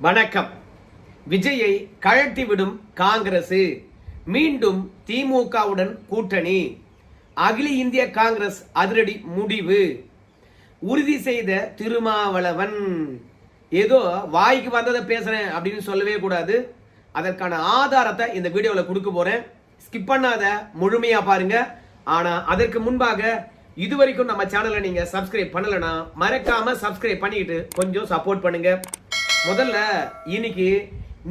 வணக்கம். விஜயை கழட்டிவிடும் காங்கிரஸ், மீண்டும் திமுகவுடன் கூட்டணி. அகில இந்திய காங்கிரஸ் அதிரடி முடிவு உறுதி செய்த திருமாவளவன். ஏதோ வாய்க்கு வந்ததை பேசுறேன் அப்படின்னு சொல்லவே கூடாது. அதற்கான ஆதாரத்தை இந்த வீடியோவில் கொடுக்க போறேன். ஸ்கிப் பண்ணாத முழுமையா பாருங்க. ஆனா அதற்கு முன்பாக இதுவரைக்கும் நம்ம சேனலை நீங்க சப்ஸ்கிரைப் பண்ணலனா மறக்காம சப்ஸ்கிரைப் பண்ணிட்டு கொஞ்சம் சப்போர்ட் பண்ணுங்க. முதல்ல இன்னைக்கு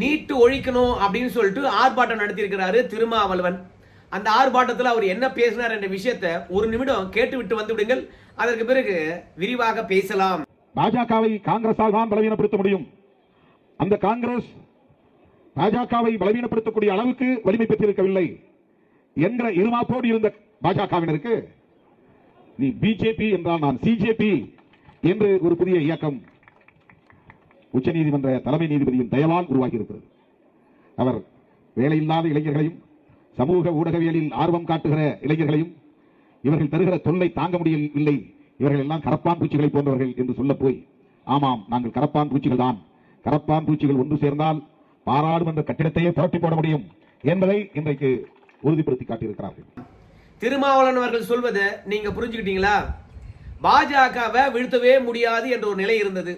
நீட்டு ஒழிக்கணும் அப்படின்னு சொல்லிட்டு ஆர்ப்பாட்டம் நடத்தியிருக்கிறாரு திருமாவளவன். அந்த ஆர்ப்பாட்டத்தில் அவர் என்ன பேசினார் என்ற விஷயத்தை ஒரு நிமிடம் கேட்டுவிட்டு வந்து விடுங்கள். அதற்கு பிறகு விரிவாக பேசலாம். பாஜகவை காங்கிரஸால் தான் பலவீனப்படுத்த முடியும். அந்த காங்கிரஸ் பாஜகவை பலவீனப்படுத்தக்கூடிய அளவுக்கு வலிமை பெற்றிருக்கவில்லை என்கிற இருமாப்போடு இருந்த பாஜகவினருக்கு நீ பிஜேபி என்றால் நான் சிஜேபி என்று ஒரு புதிய இயக்கம் உச்ச நீதிமன்ற தலைமை நீதிபதியின் தயவால் உருவாகி இருக்கிறது. அவர் வேலையில்லாத இளைஞர்களையும் சமூக ஊடகவியலில் ஆர்வம் காட்டுகிற இளைஞர்களையும் இவர்கள் தருகிற தொல்லை தாங்க முடியவில்லை, இவர்கள் எல்லாம் கரப்பான் பூச்சிகளை போன்றவர்கள் என்று சொல்ல போய், ஆமாம் நாங்கள் கரப்பான் பூச்சிகள் தான், கரப்பான் பூச்சிகள் ஒன்று சேர்ந்தால் பாராளுமன்ற கட்டிடத்தையே புரட்டி போட முடியும் என்பதை இன்றைக்கு உறுதிப்படுத்தி காட்டியிருக்கிறார்கள். திருமாவளவன் அவர்கள் சொல்வதை நீங்க புரிஞ்சுக்கிட்டீங்களா? பாஜகவை வீழ்த்தவே முடியாது என்ற ஒரு நிலை இருந்தது.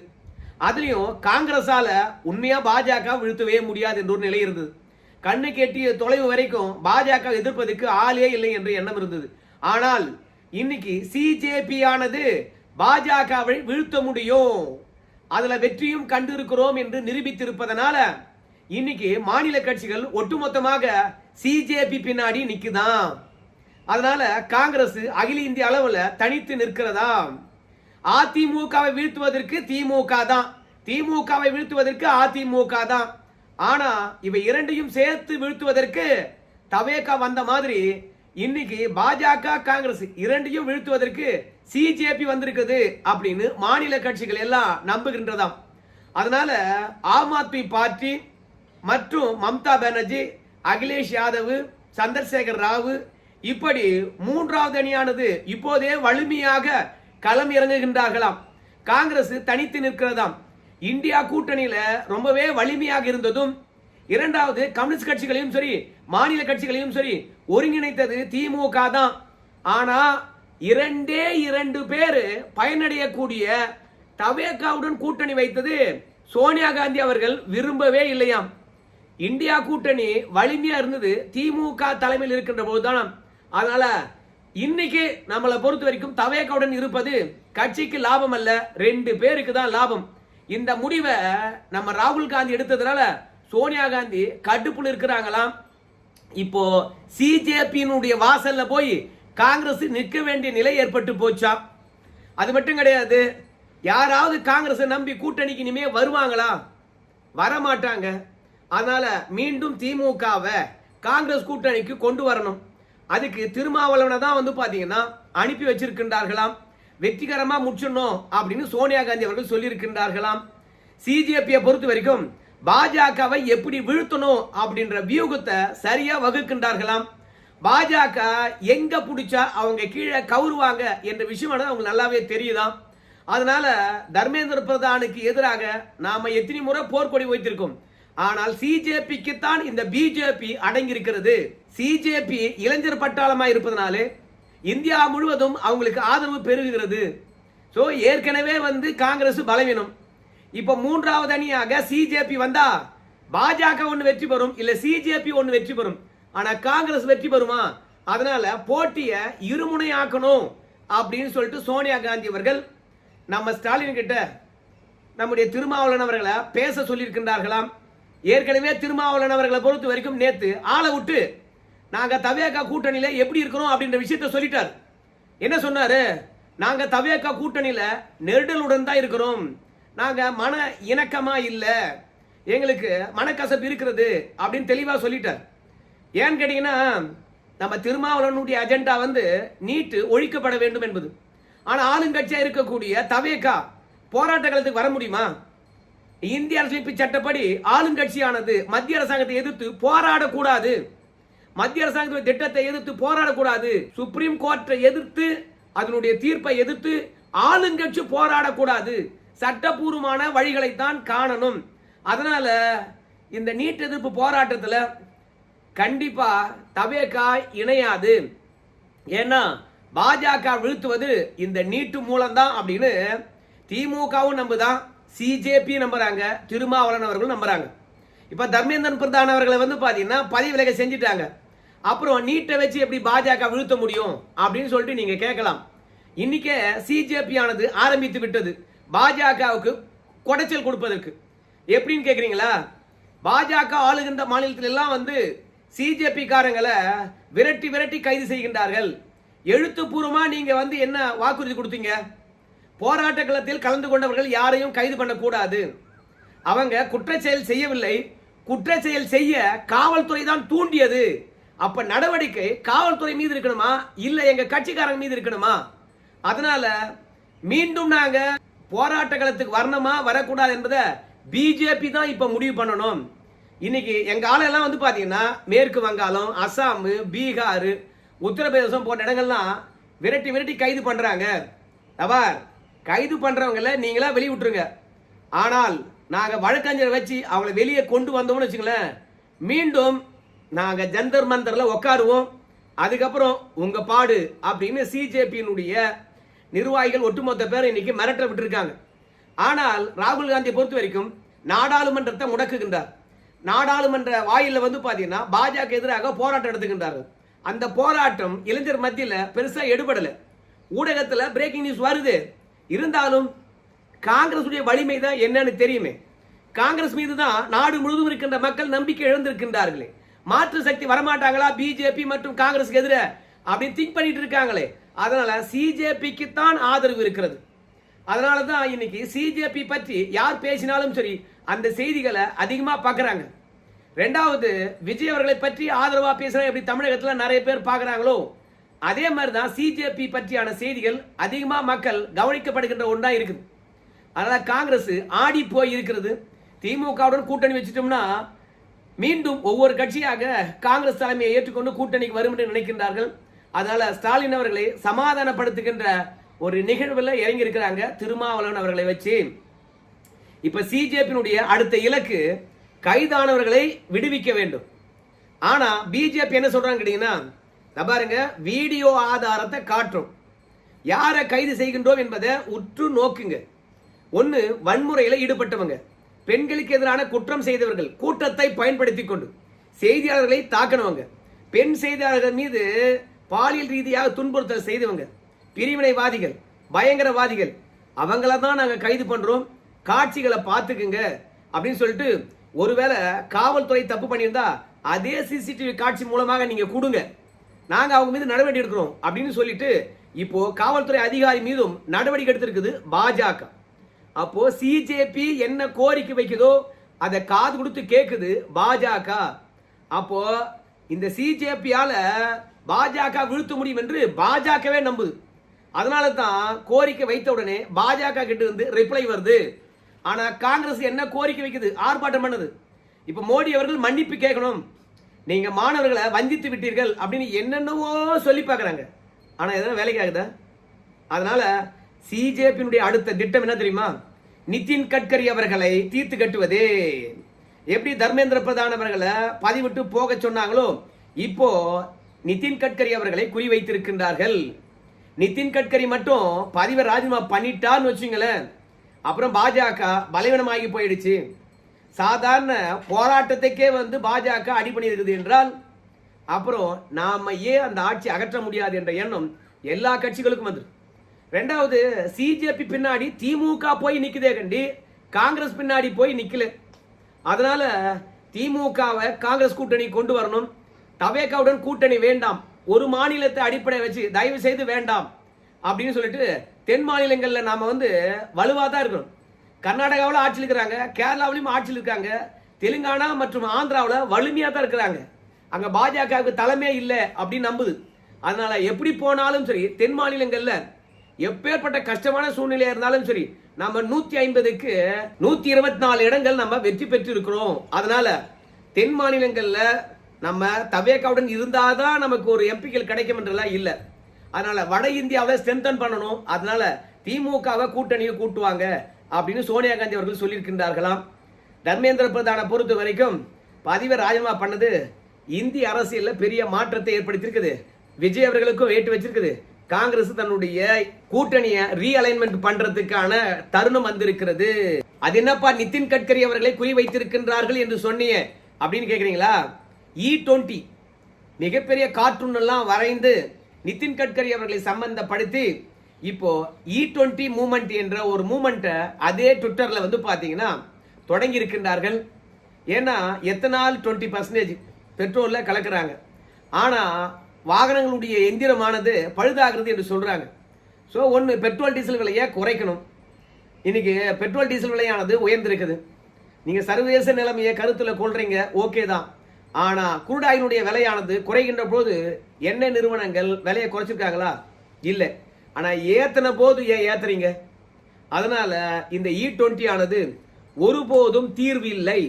அதுலயும் காங்கிரஸால உண்மையா பாஜக வீழ்த்தவே முடியாது என்ற ஒரு நிலை இருந்தது. கண்ணு கெட்டிய தொலைவு வரைக்கும் பாஜக எதிர்ப்பதற்கு ஆளே இல்லை என்ற எண்ணம் இருந்தது. ஆனால் இன்னைக்கு சிஜேபி ஆனது பாஜகவை வீழ்த்த முடியும், அதுல வெற்றியும் கண்டிருக்கிறோம் என்று நிரூபித்திருப்பதனால இன்னைக்கு மாநில கட்சிகள் ஒட்டுமொத்தமாக சிஜேபி பின்னாடி நிக்குதான். அதனால காங்கிரஸ் அகில இந்திய அளவுல தனித்து நிற்கிறதா. அதிமுகவை வீழ்த்துவதற்கு திமுக தான், திமுகவை வீழ்த்துவதற்கு அதிமுக தான். ஆனா இவை இரண்டையும் சேர்த்து வீழ்த்துவதற்கு தவேகா வந்த மாதிரி இன்னைக்கு பாஜக காங்கிரஸ் இரண்டையும் வீழ்த்துவதற்கு சிஜேபி வந்திருக்குது அப்படின்னு மாநில கட்சிகள் எல்லாம் நம்புகின்றதாம். அதனால ஆம் ஆத்மி பார்ட்டி மற்றும் மம்தா பானர்ஜி, அகிலேஷ் யாதவ், சந்திரசேகர் ராவ் இப்படி மூன்றாவது அணியானது இப்போதே வலிமையாக களம் இறங்குகின்றார்களாம். காங்கிரஸ் தனித்து நிற்கிறதாம். இந்தியா கூட்டணியில ரொம்பவே வலிமையாக இருந்ததும், இரண்டாவது கம்யூனிஸ்ட் கட்சிகளையும் சரி மாநில கட்சிகளையும் சரி ஒருங்கிணைத்தது திமுக தான். ஆனா இரண்டு பேர் பயனடையக்கூடிய தவேகாவுடன் கூட்டணி வைத்தது சோனியா காந்தி அவர்கள் விரும்பவே இல்லையாம். இந்தியா கூட்டணி வலிமையா இருந்தது திமுக தலைமையில் இருக்கின்ற போதுதான். அதனால இன்னைக்கு நம்மளை பொறுத்த வரைக்கும் தவேகாவுடன் இருப்பது கட்சிக்கு லாபம் அல்ல, 2 பேருக்கு தான் லாபம். இந்த முடிவை நம்ம ராகுல் காந்தி எடுத்ததுனால சோனியா காந்தி கடுப்புல இருக்கிறாங்களாம். இப்போ சிஜேபியினுடைய வாசல்ல போய் காங்கிரஸ் நிற்க வேண்டிய நிலை ஏற்பட்டு போச்சா. அது மட்டும் கிடையாது, யாராவது காங்கிரஸ் நம்பி கூட்டணிக்கு இனிமே வருவாங்களா? வரமாட்டாங்க. அதனால மீண்டும் திமுகவை காங்கிரஸ் கூட்டணிக்கு கொண்டு வரணும். அதுக்கு திருமாவளவனை தான் பாத்தீங்கன்னா அனுப்பி வச்சிருக்கின்றார்களாம். வெற்றிகரமா முடிச்சிடணும் அப்படின்னு சோனியா காந்தி அவர்கள் சொல்லியிருக்கின்றார்களாம். சிஜேபியை பொறுத்த வரைக்கும் பாஜகவை எப்படி வீழ்த்தணும் அப்படின்ற வியூகத்தை சரியா வகுக்கின்றார்களாம். பாஜக எங்க பிடிச்சா அவங்க கீழே கவுருவாங்க என்ற விஷயமானது அவங்க நல்லாவே தெரியுதாம். அதனால தர்மேந்திர பிரதானுக்கு எதிராக நாம எத்தனை முறை போர்க்கொடி வைத்திருக்கோம். ஆனால் சிஜேபிக்கு தான் இந்த பிஜேபி அடங்கி இருக்கிறது. சிஜேபி இளைஞர் பட்டாளமா இருப்பதனாலே இந்தியா முழுவதும் அவங்களுக்கு ஆதரவு பெருகுகிறது. சோ ஏற்கனவே காங்கிரஸ் பலவீனம். இப்ப மூன்றாவது அணியாக சிஜேபி வந்தா பாஜக ஒன்னு வெற்றி பெறும், இல்ல சிஜேபி ஒன்னு வெற்றி பெறும். ஆனா காங்கிரஸ் வெற்றி பெறுமா? அதனால போட்டிய இருமுனையாக்கணும் அப்படின்னு சொல்லிட்டு சோனியா காந்தி அவர்கள் நம்ம ஸ்டாலின் கிட்ட நம்முடைய திருமாவளவன் அவர்களை பேச சொல்லியிருக்கின்றார்களாம். ஏற்கனவே திருமாவளவன் அவர்களை பொறுத்த வரைக்கும் நேத்து ஆளை விட்டு நாங்க தவேகா கூட்டணியில எப்படி இருக்கிறோம் அப்படின்ற விஷயத்த சொல்லிட்டார். என்ன சொன்னாரு? நாங்க தவேகா கூட்டணியில நெருடலுடன் தான் இருக்கிறோம், நாங்க மன இணக்கமா இல்ல, எங்களுக்கு மனக்கசப்பு இருக்கிறது அப்படின்னு தெளிவா சொல்லிட்டார். ஏன்னு கேட்டீங்கன்னா நம்ம திருமாவளவனுடைய அஜெண்டா நீட்டு ஒழிக்கப்பட வேண்டும் என்பது. ஆனா ஆளுங்கட்சியா இருக்கக்கூடிய தவேகா போராட்ட காலத்துக்கு வர முடியுமா? இந்திய அரசியலமைப்பு சட்டப்படி ஆளுங்கட்சியானது மத்திய அரசாங்கத்தை எதிர்த்து போராடக்கூடாது, மத்திய அரசாங்கத்தின் திட்டத்தை எதிர்த்து போராடக்கூடாது, சுப்ரீம் கோர்ட்டை எதிர்த்து அதனுடைய தீர்ப்பை எதிர்த்து ஆளுங்கட்சி போராடக்கூடாது, சட்டபூர்வமான வழிகளைத்தான் காணணும். அதனால இந்த நீட் எதிர்ப்பு போராட்டத்தில் கண்டிப்பா தவேகா இணையாது. ஏன்னா பாஜக வீழ்த்துவது இந்த நீட்டு மூலம்தான் அப்படின்னு திமுகவும் நம்புதான், சிஜேபி நம்புறாங்க, திருமாவளவன் அவர்களும் நம்புறாங்க. இப்ப தர்மேந்திரன் பிரதான் அவர்களை வந்து பாத்தீங்கன்னா பதவி விலக செஞ்சுட்டாங்க. அப்புறம் நீட்டை வச்சு எப்படி பாஜக வீழ்த்த முடியும் அப்படின்னு சொல்லிட்டு நீங்க கேட்கலாம். இன்னைக்கு சிஜேபி ஆனது ஆரம்பித்து விட்டது பாஜகவுக்கு குடைச்சல் கொடுப்பதற்கு. எப்படின்னு கேக்குறீங்களா? பாஜக ஆளுகின்ற மாநிலத்தில் எல்லாம் வந்து சிஜேபி காரங்களை விரட்டி விரட்டி கைது செய்கின்றார்கள். எழுத்துப்பூர்வமா நீங்க வந்து என்ன வாக்குறுதி கொடுத்தீங்க? போராட்ட களத்தில் கலந்து கொண்டவர்கள் யாரையும் கைது பண்ணக்கூடாது, அவங்க குற்றச்செயல் செய்யவில்லை, குற்றச்செயல் செய்ய காவல்துறை தான் தூண்டியது. அப்ப நடவடிக்கை காவல்துறை மீது இருக்கணுமா இல்ல எங்க கட்சிக்காரங்க மீது இருக்கணுமா? அதனால மீண்டும் நாங்க போராட்ட களத்துக்கு வரணுமா வரக்கூடாது என்பதை பிஜேபி தான் இப்ப முடிவு பண்ணணும். இன்னைக்கு எங்க ஆளெல்லாம் வந்து பாத்தீங்கன்னா மேற்கு வங்காளம், அசாம், பீகார், உத்தரப்பிரதேசம் போன்ற இடங்கள்லாம் விரட்டி விரட்டி கைது பண்றாங்க. அவர் கைது பண்றவங்கள நீங்களா வெளியே விட்டுருங்க. ஆனால் நாங்க வழக்கறிஞரை வச்சு அவங்களை வெளியே கொண்டு வந்தோம்னு வச்சுங்களேன், மீண்டும் நாங்க ஜந்தர் மந்தர்ல உட்காருவோம். அதுக்கப்புறம் உங்க பாடு அப்படின்னு சிஜேபியினுடைய நிர்வாகிகள் ஒட்டுமொத்த பேர் இன்னைக்கு மிரட்ட விட்டுருக்காங்க. ஆனால் ராகுல் காந்தியை பொறுத்த வரைக்கும் நாடாளுமன்றத்தை முடக்குகின்றார். நாடாளுமன்ற வாயில வந்து பாத்தீங்கன்னா பாஜக எதிராக போராட்டம் எடுத்துக்கின்றார்கள். அந்த போராட்டம் இளைஞர் மத்தியில் பெருசா எடுபடல. ஊடகத்துல பிரேக்கிங் நியூஸ் வருது, இருந்தாலும் காங்கிரஸ் வலிமை தான் என்னன்னு தெரியுமே. காங்கிரஸ் மீது தான் நாடு முழுவதும் இருக்கின்ற மக்கள் நம்பிக்கை இழந்திருக்கின்றார்களே. மாற்று சக்தி வரமாட்டாங்களா பிஜேபி மற்றும் காங்கிரஸுக்கு எதிர அப்படி திங்க் பண்ணிட்டு இருக்காங்களே. அதனால சிஜேபிக்கு தான் ஆதரவு இருக்கிறது. அதனால தான் இன்னைக்கு சிஜேபி பற்றி யார் பேசினாலும் சரி அந்த செய்திகளை அதிகமா பார்க்கறாங்க. ரெண்டாவது, விஜய் அவர்களை பற்றி ஆதரவா பேசுற எப்படி தமிழகத்தில் நிறைய பேர் பார்க்கறாங்களோ அதே மாதிரி தான் சிஜேபி பற்றியான செய்திகள் அதிகமா மக்கள் கவனிக்கப்படுகின்ற ஒன்றா இருக்குது. அதனால காங்கிரஸ் ஆடி போய் இருக்கிறது. திமுகவுடன் கூட்டணி வச்சிட்டோம்னா மீண்டும் ஒவ்வொரு கட்சியாக காங்கிரஸ் தலைமையை ஏற்றுக்கொண்டு கூட்டணிக்கு வரும் என்று நினைக்கின்றார்கள். அதனால ஸ்டாலின் அவர்களை சமாதானப்படுத்துகின்ற ஒரு நிகழ்வில் இறங்கி இருக்கிறாங்க திருமாவளவன் அவர்களை வச்சு. இப்ப சிஜேபியினுடைய அடுத்த இலக்கு கைதானவர்களை விடுவிக்க வேண்டும். ஆனா பிஜேபி என்ன சொல்றாங்க கேட்டீங்கன்னா, பாருங்க வீடியோ ஆதாரத்தை காட்டும், யாரை கைது செய்கின்றோம் என்பதை உற்று நோக்குங்க. ஒன்னு வன்முறையில ஈடுபட்டவங்க, பெண்களுக்கு எதிரான குற்றம் செய்தவர்கள், கூட்டத்தை பயன்படுத்தி கொண்டு செய்தியாளர்களை தாக்கினவங்க, பெண் செய்தியாளர்கள் மீது பாலியல் ரீதியாக துன்புறுத்தல் செய்தவங்க, பிரிவினைவாதிகள், பயங்கரவாதிகள், அவங்கள தான் நாங்க கைது பண்றோம், காட்சிகளை பார்த்துக்குங்க அப்படின்னு சொல்லிட்டு. ஒருவேளை காவல்துறை தப்பு பண்ணியிருந்தா அதே சிசிடிவி காட்சி மூலமாக நீங்க கொடுங்க, நாங்க அவங்க மீது நடவடிக்கை எடுக்கிறோம் அப்படின்னு சொல்லிட்டு இப்போ காவல்துறை அதிகாரி மீதும் நடவடிக்கை எடுத்திருக்குது பாஜக. அப்போ சிஜேபி என்ன கோரிக்கை வைக்குதோ அதை காது கொடுத்து கேக்குது பாஜக. அப்போ இந்த சிஜேபியால பாஜக வீழ்த்த முடியும் என்று பாஜகவே நம்புது. அதனால தான் கோரிக்கை வைத்த உடனே பாஜக கிட்ட இருந்து ரிப்ளை வருது. ஆனா காங்கிரஸ் என்ன கோரிக்கை வைக்குது, ஆர்ப்பாட்டம் பண்ணுது. இப்ப மோடி அவர்கள் மன்னிப்பு கேட்கணும், நீங்க மாணவர்களை வஞ்சித்து விட்டீர்கள் அப்படின்னு என்னென்னவோ சொல்லி பார்க்கறாங்க. ஆனா எதனா வேலைக்கு ஆகுதா? அதனால சிஜேபியினுடைய அடுத்த திட்டம் என்ன தெரியுமா? நிதின் கட்கரி அவர்களை தீர்த்து கட்டுவதே. எப்படி தர்மேந்திர பிரதான் அவர்களை பதிவிட்டு போக சொன்னாங்களோ இப்போ நிதின் கட்கரி அவர்களை குறிவைத்திருக்கின்றார்கள். நிதின் கட்கரி மட்டும் பதிவை ராஜினாமா பண்ணிட்டான்னு வச்சுங்களேன், அப்புறம் பாஜக பலவீனமாகி போயிடுச்சு. சாதாரண போராட்டத்துக்கே வந்து பாஜக அடி பண்ணி இருக்குது என்றால் அப்புறம் நாம ஏன் அந்த ஆட்சி அகற்ற முடியாது என்ற எண்ணம் எல்லா கட்சிகளுக்கும் வந்து. ரெண்டாவது, சிஜேபி பின்னாடி திமுக போய் நிக்குதே கண்டி காங்கிரஸ் பின்னாடி போய் நிக்கல. அதனால திமுகவை காங்கிரஸ் கூட்டணி கொண்டு வரணும், தவேகாவுடன் கூட்டணி வேண்டாம், ஒரு மாநிலத்தை அடிப்படை வச்சு தயவு செய்து வேண்டாம் அப்படின்னு சொல்லிட்டு தென் மாநிலங்கள்ல நாம வந்து வலுவா தான் இருக்கணும். கர்நாடகாவில் ஆட்சியில் இருக்கிறாங்க, கேரளாவிலும் ஆட்சியில் இருக்காங்க, தெலுங்கானா மற்றும் ஆந்திராவில் வலிமையா தான் இருக்கிறாங்க. அங்க பாஜகவுக்கு தலைமே இல்லை அப்படின்னு நம்புது. அதனால எப்படி போனாலும் சரி தென் மாநிலங்கள்ல எப்பேற்பட்ட கஷ்டமான சூழ்நிலையா இருந்தாலும் சரி நம்ம 150க்கு 124 இடங்கள் நம்ம வெற்றி பெற்று இருக்கிறோம். அதனால தென் மாநிலங்கள்ல நம்ம தவேகாவுடன் இருந்தாதான் நமக்கு ஒரு எம்பிக்கள் கிடைக்கும் என்றெல்லாம் இல்லை. அதனால வட இந்தியாவை ஸ்ட்ரென்தன் பண்ணணும். அதனால திமுகவை கூட்டணியை கூட்டுவாங்க அப்படின்னு சோனியா காந்தி அவர்கள் சொல்லியிருக்கின்றார்களாம். தர்மேந்திர பிரதானை பொறுத்த வரைக்கும் பதிவை ராஜினாமா பண்ணது இந்திய அரசியல்ல பெரிய மாற்றத்தை ஏற்படுத்தியிருக்குது. விஜய் அவர்களுக்கும் வேட்டு வச்சிருக்குது. காங்கிரஸ் தன்னுடைய கூட்டணியை ரீஅலைன்மெண்ட் பண்றதுக்கான தருணம் வந்திருக்கிறது. அது என்னப்பா நிதின் கட்கரி அவர்களை குறி வைத்திருக்கின்றார்கள் என்று சொன்னீங்க அப்படின்னு கேக்குறீங்களா? E20 மிகப்பெரிய கார்ட்டூன் எல்லாம் வரைந்து நிதின் கட்கரி அவர்களை சம்பந்தப்படுத்தி இப்போ E20 மூமெண்ட் என்ற ஒரு மூமெண்ட்டை அதே ட்விட்டர்ல வந்து பாத்தீங்கன்னா தொடங்கி இருக்கின்றார்கள். ஏன்னா எத்தனால் 20% பெட்ரோல்ல கலக்குறாங்க. ஆனா வாகனங்களுடைய எந்திரமானது பழுதாகிறது என்று சொல்றாங்க. ஸோ ஒன்று பெட்ரோல் டீசல் விலையை குறைக்கணும். இன்னைக்கு பெட்ரோல் டீசல் விலையானது உயர்ந்திருக்குது. நீங்க சர்வதேச நிலைமையை கருத்துல கொள்றீங்க, ஓகே தான். ஆனா குருடாயினுடைய விலையானது குறைகின்ற போது எண்ணெய் நிறுவனங்கள் விலையை குறைச்சிருக்காங்களா? இல்லை. ஆனா ஏத்தன போது ஏன் ஏத்துறீங்க? அதனால இந்த E20 ஆனது ஒருபோதும் தீர்வு இல்லை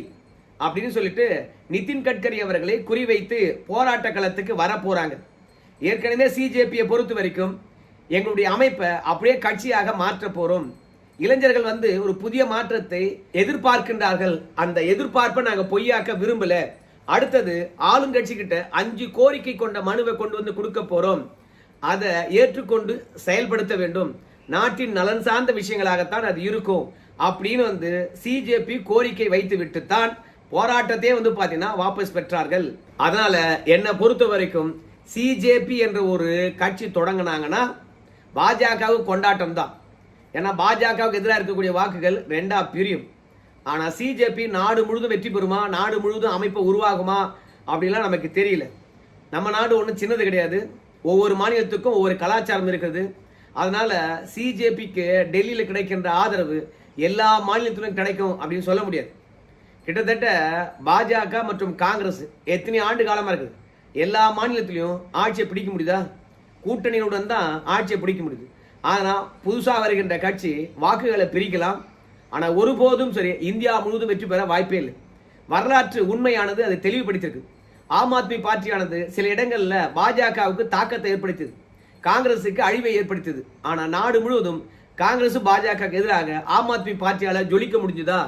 அப்படின்னு சொல்லிட்டு நிதின் கட்கரி அவர்களை குறிவைத்து போராட்ட களத்துக்கு வர போறாங்க. ஏற்கனவே சிஜேபியை பொறுத்த வரைக்கும் எங்களுடைய அமைப்பை அப்படியே கட்சியாக மாற்ற போறோம். இளைஞர்கள் வந்து ஒரு புதிய மாற்றத்தை எதிர்பார்க்கின்றார்கள். அந்த எதிர்பார்ப்பை நாங்க பொய்யாக்க விரும்பல. அடுத்தது ஆளுங்கட்சி கிட்ட 5 கோரிக்கை கொண்ட மனுவை கொண்டு வந்து கொடுக்க போறோம். அதை ஏற்றுக்கொண்டு செயல்படுத்த வேண்டும். நாட்டின் நலன் சார்ந்த விஷயங்களாகத்தான் அது இருக்கும் அப்படின்னு வந்து சிஜேபி கோரிக்கை வைத்து விட்டுத்தான் போராட்டத்தையே வந்து பாத்தீங்கன்னா வாபஸ் பெற்றார்கள். அதனால என்னை பொறுத்த வரைக்கும் சிஜேபி என்ற ஒரு கட்சி தொடங்கினாங்கன்னா பாஜகவுக்கு கொண்டாட்டம் தான். ஏன்னா பாஜகவுக்கு எதிராக இருக்கக்கூடிய வாக்குகள் 2ஆ பிரியும். ஆனா சிஜேபி நாடு முழுதும் வெற்றி பெறுமா, நாடு முழுதும் அமைப்பு உருவாகுமா அப்படிலாம் நமக்கு தெரியல. நம்ம நாடு ஒன்றும் சின்னது கிடையாது. ஒவ்வொரு மாநிலத்துக்கும் ஒவ்வொரு கலாச்சாரம் இருக்குது. அதனால சிஜேபிக்கு டெல்லியில் கிடைக்கின்ற ஆதரவு எல்லா மாநிலத்திலும் கிடைக்கும் அப்படின்னு சொல்ல முடியாது. கிட்டத்தட்ட பாஜக மற்றும் காங்கிரஸ் எத்தனை ஆண்டு காலமா இருக்குது. எல்லா மாநிலத்திலையும் ஆட்சியை பிடிக்க முடியுதா? கூட்டணியுடன் தான் ஆட்சியை பிடிக்க முடியுது. ஆனா புதுசா வருகின்ற கட்சி வாக்குகளை பிரிக்கலாம். ஆனா ஒருபோதும் சரி இந்தியா முழுவதும் வெற்றி பெற வாய்ப்பே இல்லை. வரலாற்று உண்மையானது அதை தெளிவுபடுத்தியிருக்கு. ஆம் ஆத்மி பார்ட்டியானது சில இடங்கள்ல பாஜகவுக்கு தாக்கத்தை ஏற்படுத்தியது, காங்கிரசுக்கு அழிவை ஏற்படுத்தியது. ஆனா நாடு முழுவதும் காங்கிரஸ் பாஜக எதிராக ஆம் ஆத்மி பார்ட்டியால ஜொலிக்க முடிஞ்சுதா?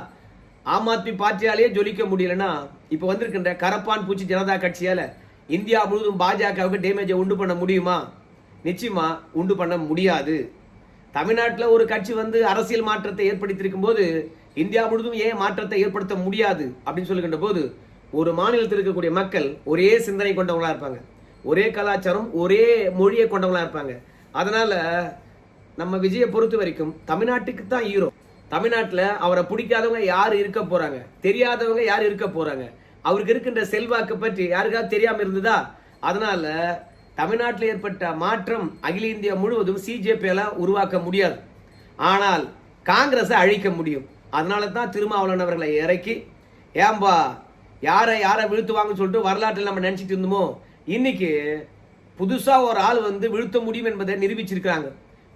ஆம் ஆத்மி பார்ட்டியாலேயே ஜொலிக்க முடியலன்னா இப்ப வந்திருக்கின்ற கரப்பான் பூச்சி ஜனதா கட்சியால இந்தியா முழுவதும் பாஜகவுக்கு டேமேஜை உண்டு பண்ண முடியுமா? நிச்சயமா உண்டு பண்ண முடியாது. தமிழ்நாட்டில் ஒரு கட்சி வந்து அரசியல் மாற்றத்தை ஏற்படுத்தியிருக்கும் போது இந்தியா முழுவதும் ஏன் மாற்றத்தை ஏற்படுத்த முடியாது அப்படின்னு சொல்லுகின்ற போது ஒரு மாநிலத்தில் இருக்கக்கூடிய மக்கள் ஒரே சிந்தனை கொண்டவங்களா இருப்பாங்க, ஒரே கலாச்சாரம் ஒரே மொழியை கொண்டவங்களா இருப்பாங்க. அதனால நம்ம விஜயை பொறுத்த வரைக்கும் தமிழ்நாட்டுக்கு தான் ஹீரோ. தமிழ்நாட்டில் அவரை பிடிக்காதவங்க யார் இருக்க போறாங்க, தெரியாதவங்க யார் இருக்க போறாங்க, அவருக்கு இருக்கின்ற செல்வாக்கு பற்றி யாருக்காவது தெரியாம இருந்ததா? அதனால தமிழ்நாட்டில் ஏற்பட்ட மாற்றம் அகில இந்தியா முழுவதும் சிஜேபியால உருவாக்க முடியாது. ஆனால் காங்கிரஸை அழிக்க முடியும். அதனால தான் திருமாவளவன் அவர்களை இறக்கி ஏம்பா யாரை வீழ்த்துவாங்கன்னு சொல்லிட்டு வரலாற்றில் நம்ம நினைச்சிட்டு இருந்தோமோ, இன்னைக்கு புதுசா ஒரு ஆள் வந்து வீழ்த்த முடியும் என்பதை நிரூபிச்சிருக்கிறாங்க.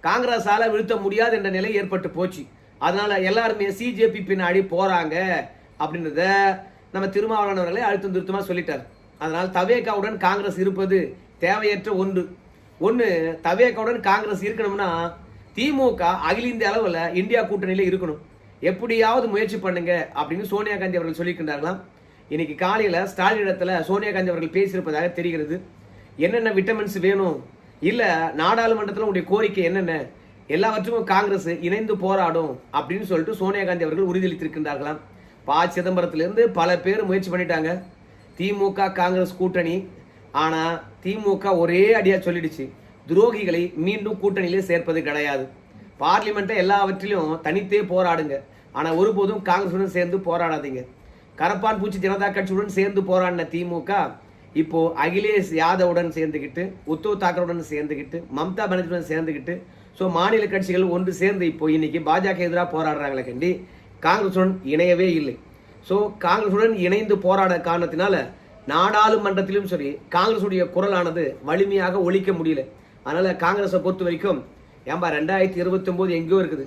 காங்கிரஸால வீழ்த்த முடியாது என்ற நிலை ஏற்பட்டு போச்சு. அதனால எல்லாருமே சிஜேபி பின்னாடி போறாங்க அப்படின்றத நம்ம திருமாவளவன் அவர்களை அழுத்தம் திருத்தமா சொல்லிட்டார். அதனால தவேகாவுடன் காங்கிரஸ் இருப்பது தேவையற்ற ஒன்று. தவேகாவுடன் காங்கிரஸ் இருக்கணும்னா திமுக அகில இந்திய அளவில் இந்தியா கூட்டணியில இருக்கணும். எப்படியாவது முயற்சி பண்ணுங்க அப்படின்னு சோனியா காந்தி அவர்கள் சொல்லியிருக்கின்றார்களாம். இன்னைக்கு காலையில ஸ்டாலின் இடத்துல சோனியா காந்தி அவர்கள் பேசியிருப்பதாக தெரிகிறது. என்னென்ன விட்டமின்ஸ் வேணும், இல்ல நாடாளுமன்றத்தில் உங்களுடைய கோரிக்கை என்னென்ன, எல்லாவற்றுக்கும் காங்கிரஸ் இணைந்து போராடும் அப்படின்னு சொல்லிட்டு சோனியா காந்தி அவர்கள் உறுதியளித்திருக்கின்றார்களாம். ப. சிதம்பரத்திலிருந்து பல பேர் முயற்சி பண்ணிட்டாங்க திமுக காங்கிரஸ் கூட்டணி. ஆனா திமுக ஒரே அடியா சொல்லிடுச்சு, துரோகிகளை மீண்டும் கூட்டணியிலே சேர்ப்பது கிடையாது. பார்லிமெண்ட்டை எல்லாவற்றிலும் தனித்தே போராடுங்க, ஆனா ஒருபோதும் காங்கிரசுடன் சேர்ந்து போராடாதீங்க. கரப்பான் பூச்சி ஜனதா கட்சியுடன் சேர்ந்து போராடின திமுக இப்போ அகிலேஷ் யாதவுடன் சேர்ந்துக்கிட்டு, உத்தவ் தாக்கரேவுடன் சேர்ந்துக்கிட்டு, மம்தா பானர்ஜியுடன் சேர்ந்துக்கிட்டு, ஸோ மாநில கட்சிகள் ஒன்று சேர்ந்து இப்போ இன்னைக்கு பாஜக எதிராக போராடுறாங்களே கண்டி காங்கிரசுடன் இணையவே இல்லை. ஸோ காங்கிரசுடன் இணைந்து போராட காரணத்தினால நாடாளுமன்றத்திலும் சரி காங்கிரசுடைய குரலானது வலிமையாக ஒழிக்க முடியல. அதனால காங்கிரஸை பொறுத்த வரைக்கும் ஏன்பா 2029 எங்கேயோ இருக்குது,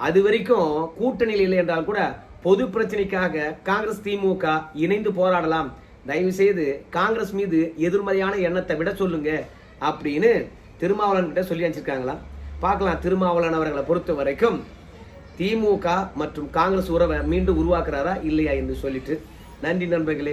அது வரைக்கும் கூட்டணியில் இல்லை என்றால் கூட பொது பிரச்சனைக்காக காங்கிரஸ் திமுக இணைந்து போராடலாம். தயவு செய்து காங்கிரஸ் மீது எதிர்மறையான எண்ணத்தை விட சொல்லுங்க அப்படின்னு திருமாவளவன் கிட்ட சொல்லி அனுப்பிச்சிருக்காங்களா? பார்க்கலாம். திருமாவளவன் அவர்களை பொறுத்த வரைக்கும் திமுக மற்றும் காங்கிரஸ் உறவை மீண்டும் உருவாக்குறாரா இல்லையா என்று சொல்லிட்டு நன்றி நண்பர்களே.